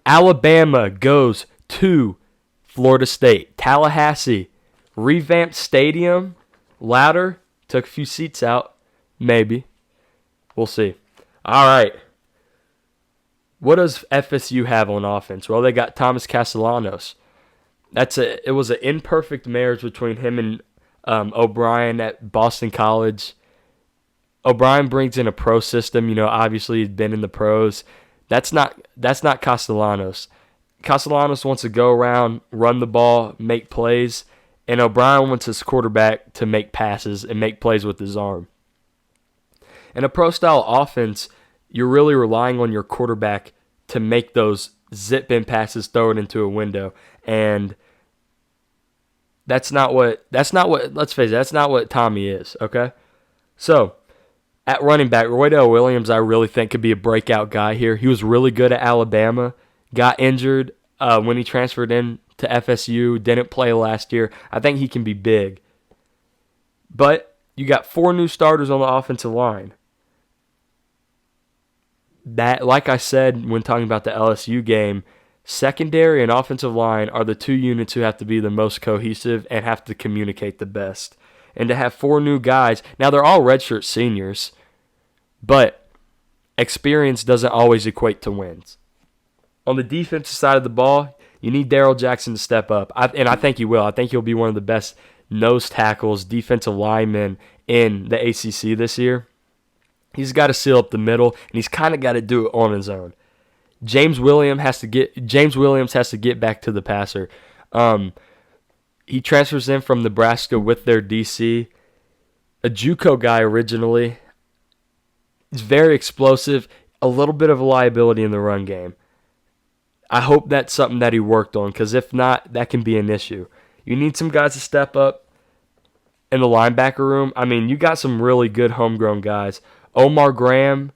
Alabama goes to Florida State. Tallahassee, revamped stadium, louder, took a few seats out, maybe. We'll see. All right. What does FSU have on offense? Well, they got Thomas Castellanos. It was an imperfect marriage between him and O'Brien at Boston College. O'Brien brings in a pro system. Obviously he's been in the pros. That's not Castellanos. Castellanos wants to go around, run the ball, make plays, and O'Brien wants his quarterback to make passes and make plays with his arm. In a pro-style offense, you're really relying on your quarterback to make those zip-in passes, throw it into a window, and let's face it, that's not what Tommy is, okay? So, at running back, Roydell Williams, I really think could be a breakout guy here. He was really good at Alabama, got injured when he transferred in to FSU, didn't play last year. I think he can be big. But you got 4 new starters on the offensive line. That, like I said when talking about the LSU game, secondary and offensive line are the 2 units who have to be the most cohesive and have to communicate the best. And to have 4 new guys, now they're all redshirt seniors, but experience doesn't always equate to wins. On the defensive side of the ball, you need Darrell Jackson to step up, and I think he will. I think he'll be one of the best nose tackles, defensive linemen in the ACC this year. He's got to seal up the middle, and he's kind of got to do it on his own. James Williams has to get back to the passer. He transfers in from Nebraska with their DC. A JUCO guy originally. He's very explosive, a little bit of a liability in the run game. I hope that's something that he worked on, because if not, that can be an issue. You need some guys to step up in the linebacker room. I mean, you got some really good homegrown guys. Omar Graham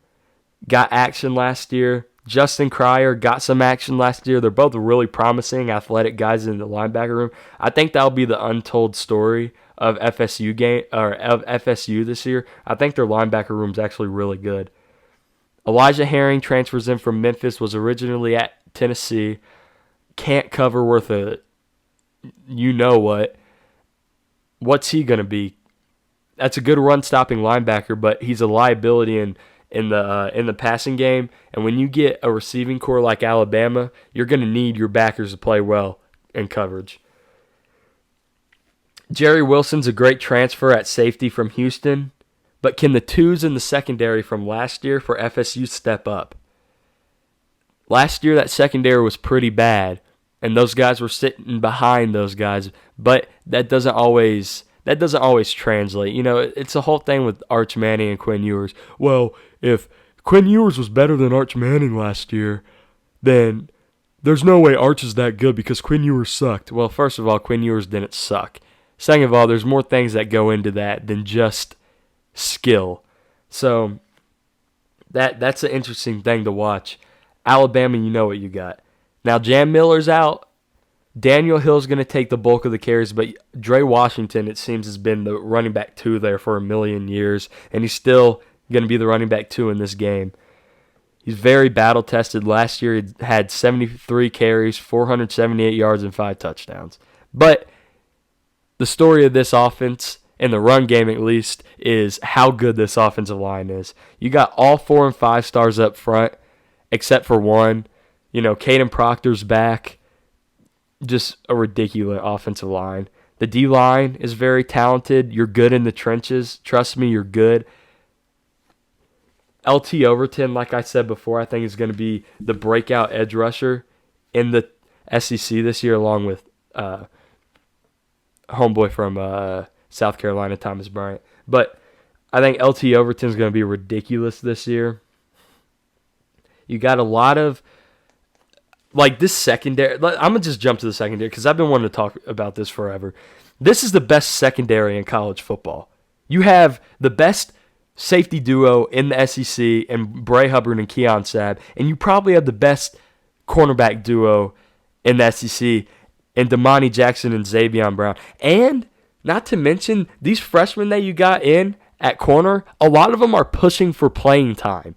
got action last year. Justin Cryer got some action last year. They're both really promising athletic guys in the linebacker room. I think that'll be the untold story of FSU this year. I think their linebacker room's actually really good. Elijah Herring transfers in from Memphis, was originally at Tennessee. Can't cover worth a you-know-what. What's he going to be? That's a good run-stopping linebacker, but he's a liability in the passing game. And when you get a receiving core like Alabama, you're going to need your backers to play well in coverage. Jerry Wilson's a great transfer at safety from Houston, but can the 2s in the secondary from last year for FSU step up? Last year, that secondary was pretty bad, and those guys were sitting behind those guys, but that doesn't always translate. It's a whole thing with Arch Manning and Quinn Ewers. Well, if Quinn Ewers was better than Arch Manning last year, then there's no way Arch is that good because Quinn Ewers sucked. Well, first of all, Quinn Ewers didn't suck. Second of all, there's more things that go into that than just skill. So that's an interesting thing to watch. Alabama, you know what you got. Now, Jam Miller's out. Daniel Hill's going to take the bulk of the carries, but Dre Washington, it seems, has been the running back 2 there for a million years, and he's still going to be the running back 2 in this game. He's very battle-tested. Last year, he had 73 carries, 478 yards, and 5 touchdowns. But the story of this offense, in the run game at least, is how good this offensive line is. You got all 4 and 5 stars up front, except for one. Caden Proctor's back. Just a ridiculous offensive line. The D-line is very talented. You're good in the trenches. Trust me, you're good. LT Overton, like I said before, I think is going to be the breakout edge rusher in the SEC this year, along with homeboy from South Carolina, Thomas Bryant. But I think LT Overton is going to be ridiculous this year. You got a lot of, this secondary. I'm going to just jump to the secondary because I've been wanting to talk about this forever. This is the best secondary in college football. You have the best safety duo in the SEC and Bray Hubbard and Keon Sabb, and you probably have the best cornerback duo in the SEC in Damani Jackson and Xavion Brown. And not to mention, these freshmen that you got in at corner, a lot of them are pushing for playing time.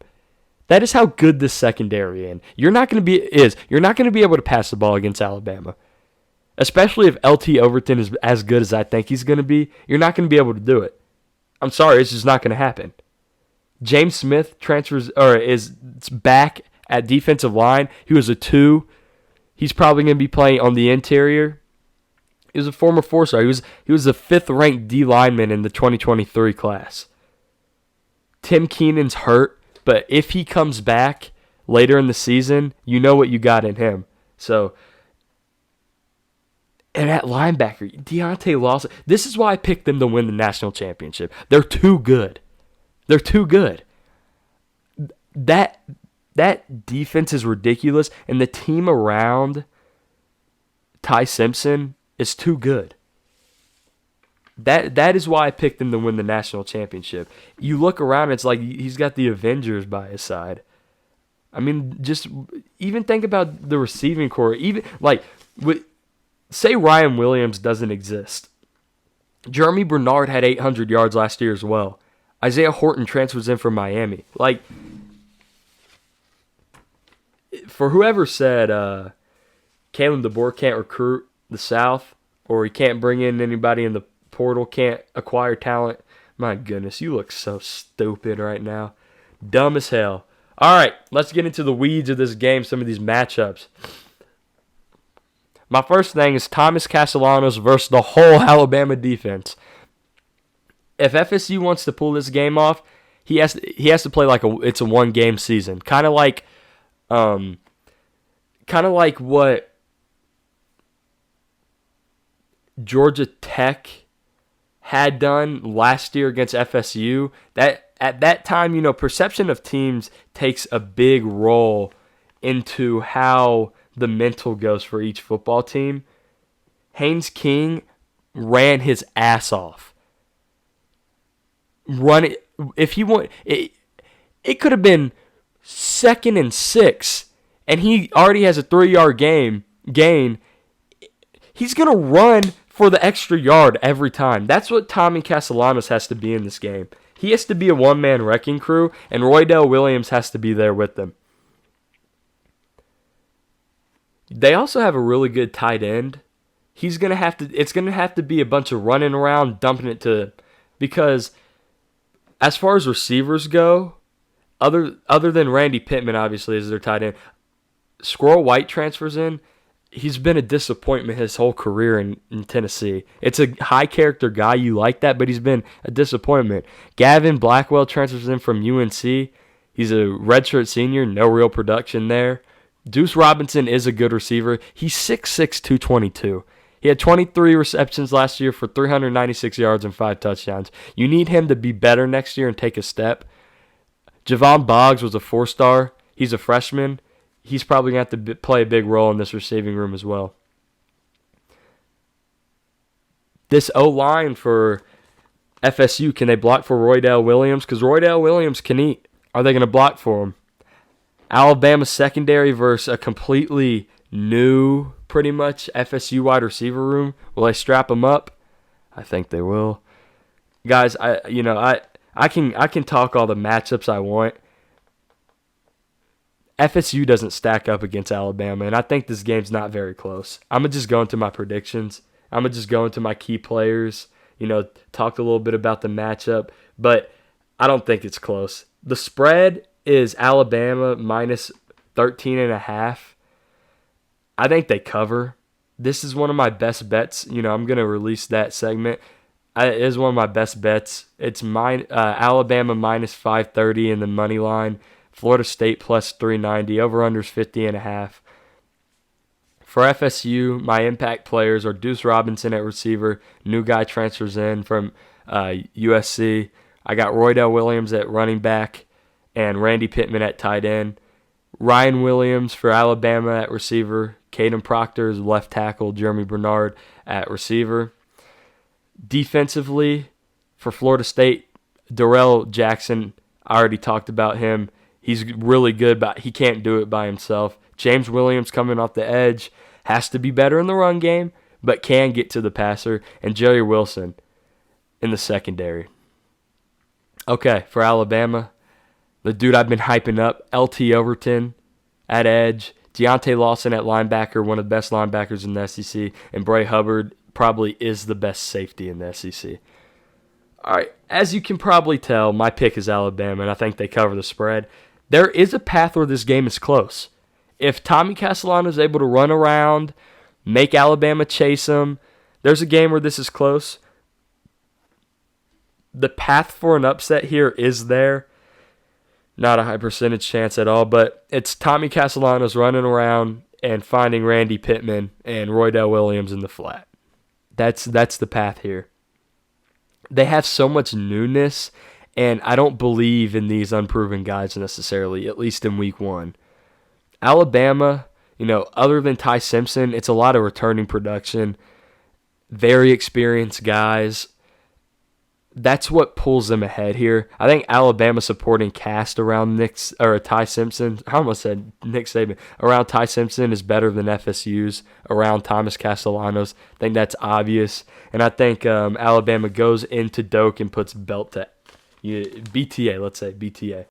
That is how good this secondary You're not going to be able to pass the ball against Alabama. Especially if LT Overton is as good as I think he's going to be, you're not going to be able to do it. I'm sorry, it's just not going to happen. James Smith is back at defensive line. He was a 2. He's probably going to be playing on the interior. He was a former 4-star. He was the 5th ranked D lineman in the 2023 class. Tim Keenan's hurt, but if he comes back later in the season, you know what you got in him. So, and at linebacker, Deontay Lawson. This is why I picked them to win the national championship. They're too good. They're too good. That defense is ridiculous, and the team around Ty Simpson is too good. That is why I picked him to win the national championship. You look around, it's like he's got the Avengers by his side. I mean, just even think about the receiving core. Even say Ryan Williams doesn't exist. Jeremy Bernard had 800 yards last year as well. Isaiah Horton transfers in from Miami. Like, for whoever said Kalen DeBoer can't recruit the South, or he can't bring in anybody in the portal, can't acquire talent, my goodness, you look so stupid right now. Dumb as hell. All right, let's get into the weeds of this game, some of these matchups. My first thing is Thomas Castellanos versus the whole Alabama defense. If FSU wants to pull this game off, he has to play like it's a one-game season, kind of like what Georgia Tech had done last year against FSU. That at that time, perception of teams takes a big role into how the mental goes for each football team. Haynes King ran his ass off. If he want it could have been 2nd and 6, and he already has a 3-yard gain. He's gonna run for the extra yard every time. That's what Tommy Castellanos has to be in this game. He has to be a one-man wrecking crew, and Roydell Williams has to be there with them. They also have a really good tight end. It's gonna have to be a bunch of running around, dumping it to, because as far as receivers go, other than Randy Pittman, obviously, as their tight end, Squirrel White transfers in. He's been a disappointment his whole career in Tennessee. It's a high-character guy. You like that, but he's been a disappointment. Gavin Blackwell transfers in from UNC. He's a redshirt senior, no real production there. Deuce Robinson is a good receiver. He's 6'6", 222. He had 23 receptions last year for 396 yards and 5 touchdowns. You need him to be better next year and take a step. Javon Boggs was a 4-star. He's a freshman. He's probably going to have to play a big role in this receiving room as well. This O-line for FSU, can they block for Roydell Williams? Because Roydell Williams can eat. Are they going to block for him? Alabama secondary versus a completely new, pretty much, FSU wide receiver room. Will they strap them up? I think they will. Guys, I can talk all the matchups I want. FSU doesn't stack up against Alabama, and I think this game's not very close. I'm going to just go into my predictions. I'm going to just go into my key players, talk a little bit about the matchup, but I don't think it's close. The spread is Alabama minus 13.5. I think they cover. This is one of my best bets. I'm going to release that segment. It is one of my best bets. It's Alabama minus 530 in the money line. Florida State plus 390. Over-unders 50.5. For FSU, my impact players are Deuce Robinson at receiver. New guy transfers in from USC. I got Roydell Williams at running back and Randy Pittman at tight end. Ryan Williams for Alabama at receiver. Caden Proctor is left tackle. Jeremy Bernard at receiver. Defensively, for Florida State, Darrell Jackson, I already talked about him. He's really good, but he can't do it by himself. James Williams coming off the edge, has to be better in the run game, but can get to the passer. And Jerry Wilson in the secondary. Okay, for Alabama, the dude I've been hyping up, LT Overton at edge, Deontay Lawson at linebacker, one of the best linebackers in the SEC, and Bray Hubbard probably is the best safety in the SEC. All right, as you can probably tell, my pick is Alabama, and I think they cover the spread. There is a path where this game is close. If Tommy Castellano is able to run around, make Alabama chase him, there's a game where this is close. The path for an upset here is there. Not a high percentage chance at all, but it's Tommy Castellanos running around and finding Randy Pittman and Roydell Williams in the flat. That's the path here. They have so much newness, and I don't believe in these unproven guys necessarily, at least in week one. Alabama, other than Ty Simpson, it's a lot of returning production, very experienced guys. That's what pulls them ahead here. I think Alabama supporting cast around Ty Simpson. I almost said Nick Saban. Around Ty Simpson is better than FSU's around Thomas Castellanos. I think that's obvious. And I think Alabama goes into Doak and puts belt to BTA, let's say BTA.